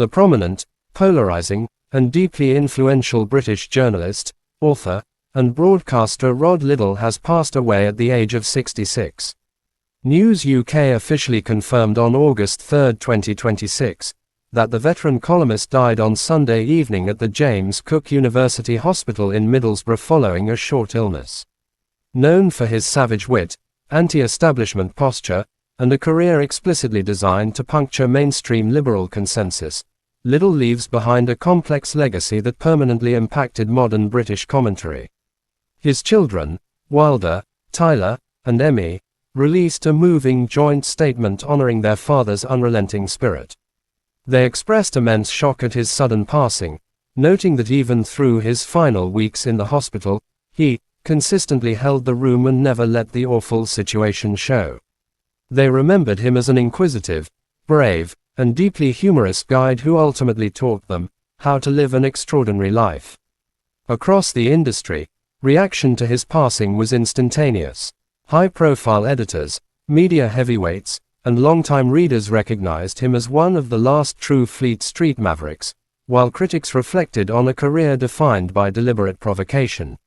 The prominent, polarizing, and deeply influential British journalist, author, and broadcaster Rod Liddle has passed away at the age of 66. News UK officially confirmed on August 3, 2026, that the veteran columnist died on Sunday evening at the James Cook University Hospital in Middlesbrough following a short illness. Known for his savage wit, anti-establishment posture, and a career explicitly designed to puncture mainstream liberal consensus, Liddle leaves behind a complex legacy that permanently impacted modern British commentary. His children, Wilder, Tyler, and Emmy, released a moving joint statement honoring their father's unrelenting spirit. They expressed immense shock at his sudden passing, noting that even through his final weeks in the hospital, he consistently held the room and never let the awful situation show. They remembered him as an inquisitive, brave, and deeply humorous guide who ultimately taught them how to live an extraordinary life. Across the industry, reaction to his passing was instantaneous. High-profile editors, media heavyweights, and longtime readers recognized him as one of the last true Fleet Street mavericks, while critics reflected on a career defined by deliberate provocation.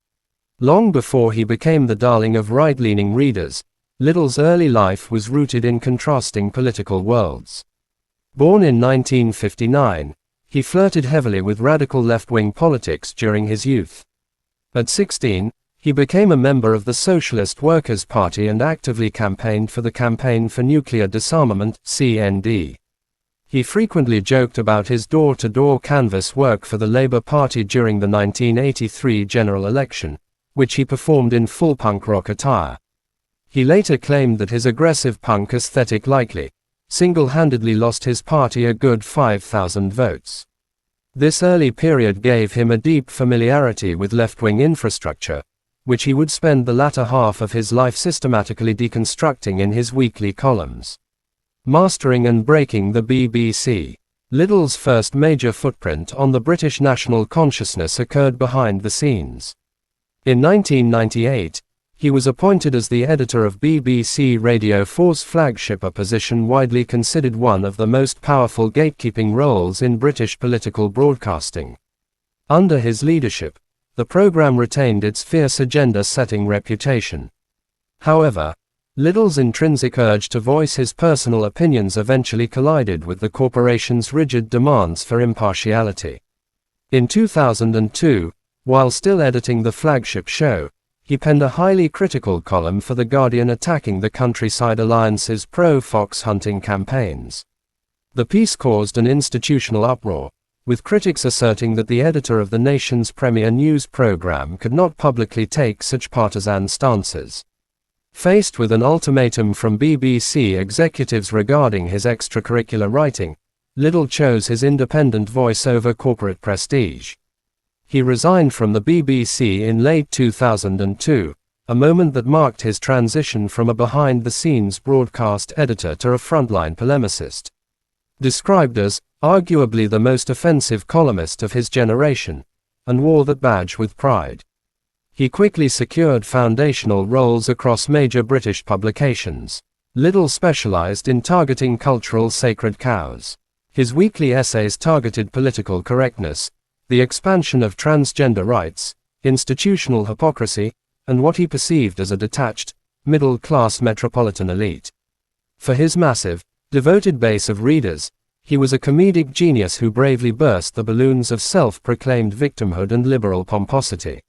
Long before he became the darling of right-leaning readers, Liddle's early life was rooted in contrasting political worlds. Born in 1959, he flirted heavily with radical left-wing politics during his youth. At 16, he became a member of the Socialist Workers' Party and actively campaigned for the Campaign for Nuclear Disarmament (CND). He frequently joked about his door-to-door canvass work for the Labour Party during the 1983 general election, which he performed in full punk rock attire. He later claimed that his aggressive punk aesthetic likely, single-handedly lost his party a good 5,000 votes. This early period gave him a deep familiarity with left-wing infrastructure, which he would spend the latter half of his life systematically deconstructing in his weekly columns. Mastering and breaking the BBC. Liddle's first major footprint on the British national consciousness occurred behind the scenes. In 1998, he was appointed as the editor of BBC Radio 4's flagship, a position widely considered one of the most powerful gatekeeping roles in British political broadcasting. Under his leadership, the program retained its fierce agenda-setting reputation. However, Liddle's intrinsic urge to voice his personal opinions eventually collided with the corporation's rigid demands for impartiality. In 2002, while still editing the flagship show, he penned a highly critical column for The Guardian attacking the Countryside Alliance's pro-fox hunting campaigns. The piece caused an institutional uproar, with critics asserting that the editor of the nation's premier news program could not publicly take such partisan stances. Faced with an ultimatum from BBC executives regarding his extracurricular writing, Liddle chose his independent voice over corporate prestige. He resigned from the BBC in late 2002, a moment that marked his transition from a behind-the-scenes broadcast editor to a frontline polemicist. Described as arguably the most offensive columnist of his generation, and wore that badge with pride. He quickly secured foundational roles across major British publications. Liddle specialized in targeting cultural sacred cows. His weekly essays targeted political correctness, the expansion of transgender rights, institutional hypocrisy, and what he perceived as a detached, middle-class metropolitan elite. For his massive, devoted base of readers, he was a comedic genius who bravely burst the balloons of self-proclaimed victimhood and liberal pomposity.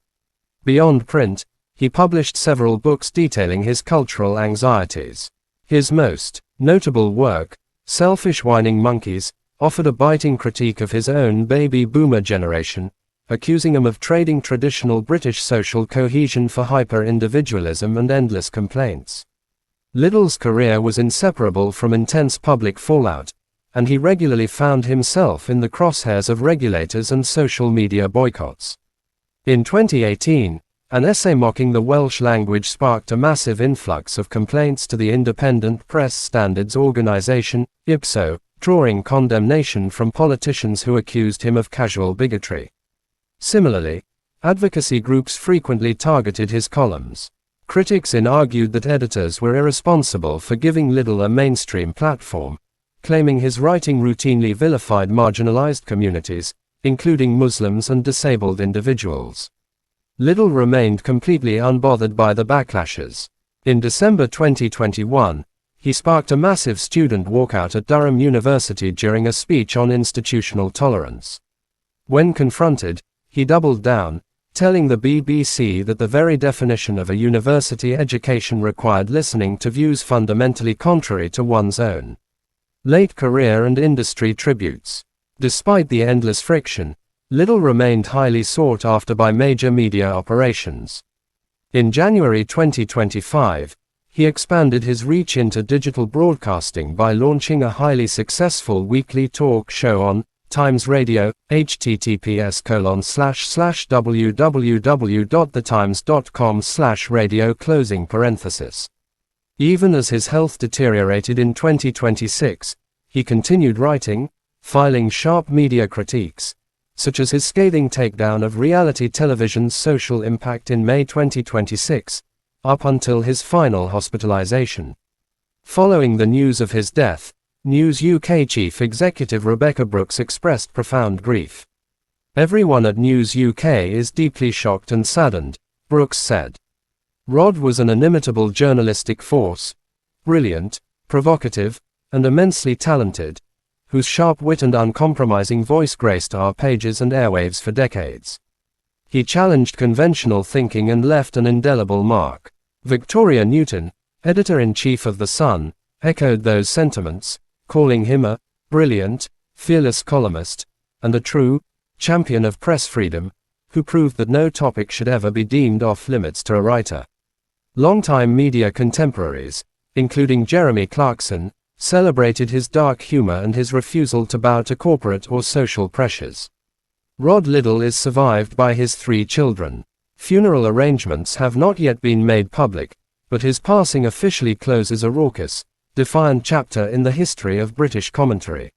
Beyond print, he published several books detailing his cultural anxieties. His most notable work, Selfish Whining Monkeys, offered a biting critique of his own baby boomer generation, accusing him of trading traditional British social cohesion for hyper-individualism and endless complaints. Liddle's career was inseparable from intense public fallout, and he regularly found himself in the crosshairs of regulators and social media boycotts. In 2018, an essay mocking the Welsh language sparked a massive influx of complaints to the independent press standards organization, IPSO, drawing condemnation from politicians who accused him of casual bigotry. Similarly, advocacy groups frequently targeted his columns. Critics argued that editors were irresponsible for giving Liddle a mainstream platform, claiming his writing routinely vilified marginalized communities, including Muslims and disabled individuals. Liddle remained completely unbothered by the backlashes. In December 2021, he sparked a massive student walkout at Durham University during a speech on institutional tolerance. When confronted, he doubled down, telling the BBC that the very definition of a university education required listening to views fundamentally contrary to one's own. Late career and industry tributes. Despite the endless friction, Liddle remained highly sought after by major media operations. In January 2025, he expanded his reach into digital broadcasting by launching a highly successful weekly talk show on Times Radio, https://www.thetimes.com/radio. Even as his health deteriorated in 2026, he continued writing, filing sharp media critiques, such as his scathing takedown of reality television's social impact in May 2026, up until his final hospitalization. Following the news of his death, News UK chief executive Rebecca Brooks expressed profound grief. "Everyone at News UK is deeply shocked and saddened," Brooks said. Rod was an inimitable journalistic force, brilliant, provocative, and immensely talented, whose sharp wit and uncompromising voice graced our pages and airwaves for decades. He challenged conventional thinking and left an indelible mark. Victoria Newton, editor-in-chief of The Sun, echoed those sentiments, calling him a brilliant, fearless columnist, and a true champion of press freedom, who proved that no topic should ever be deemed off-limits to a writer. Longtime media contemporaries, including Jeremy Clarkson, celebrated his dark humor and his refusal to bow to corporate or social pressures. Rod Liddle is survived by his 3 children. Funeral arrangements have not yet been made public, but his passing officially closes a raucous, defiant chapter in the history of British commentary.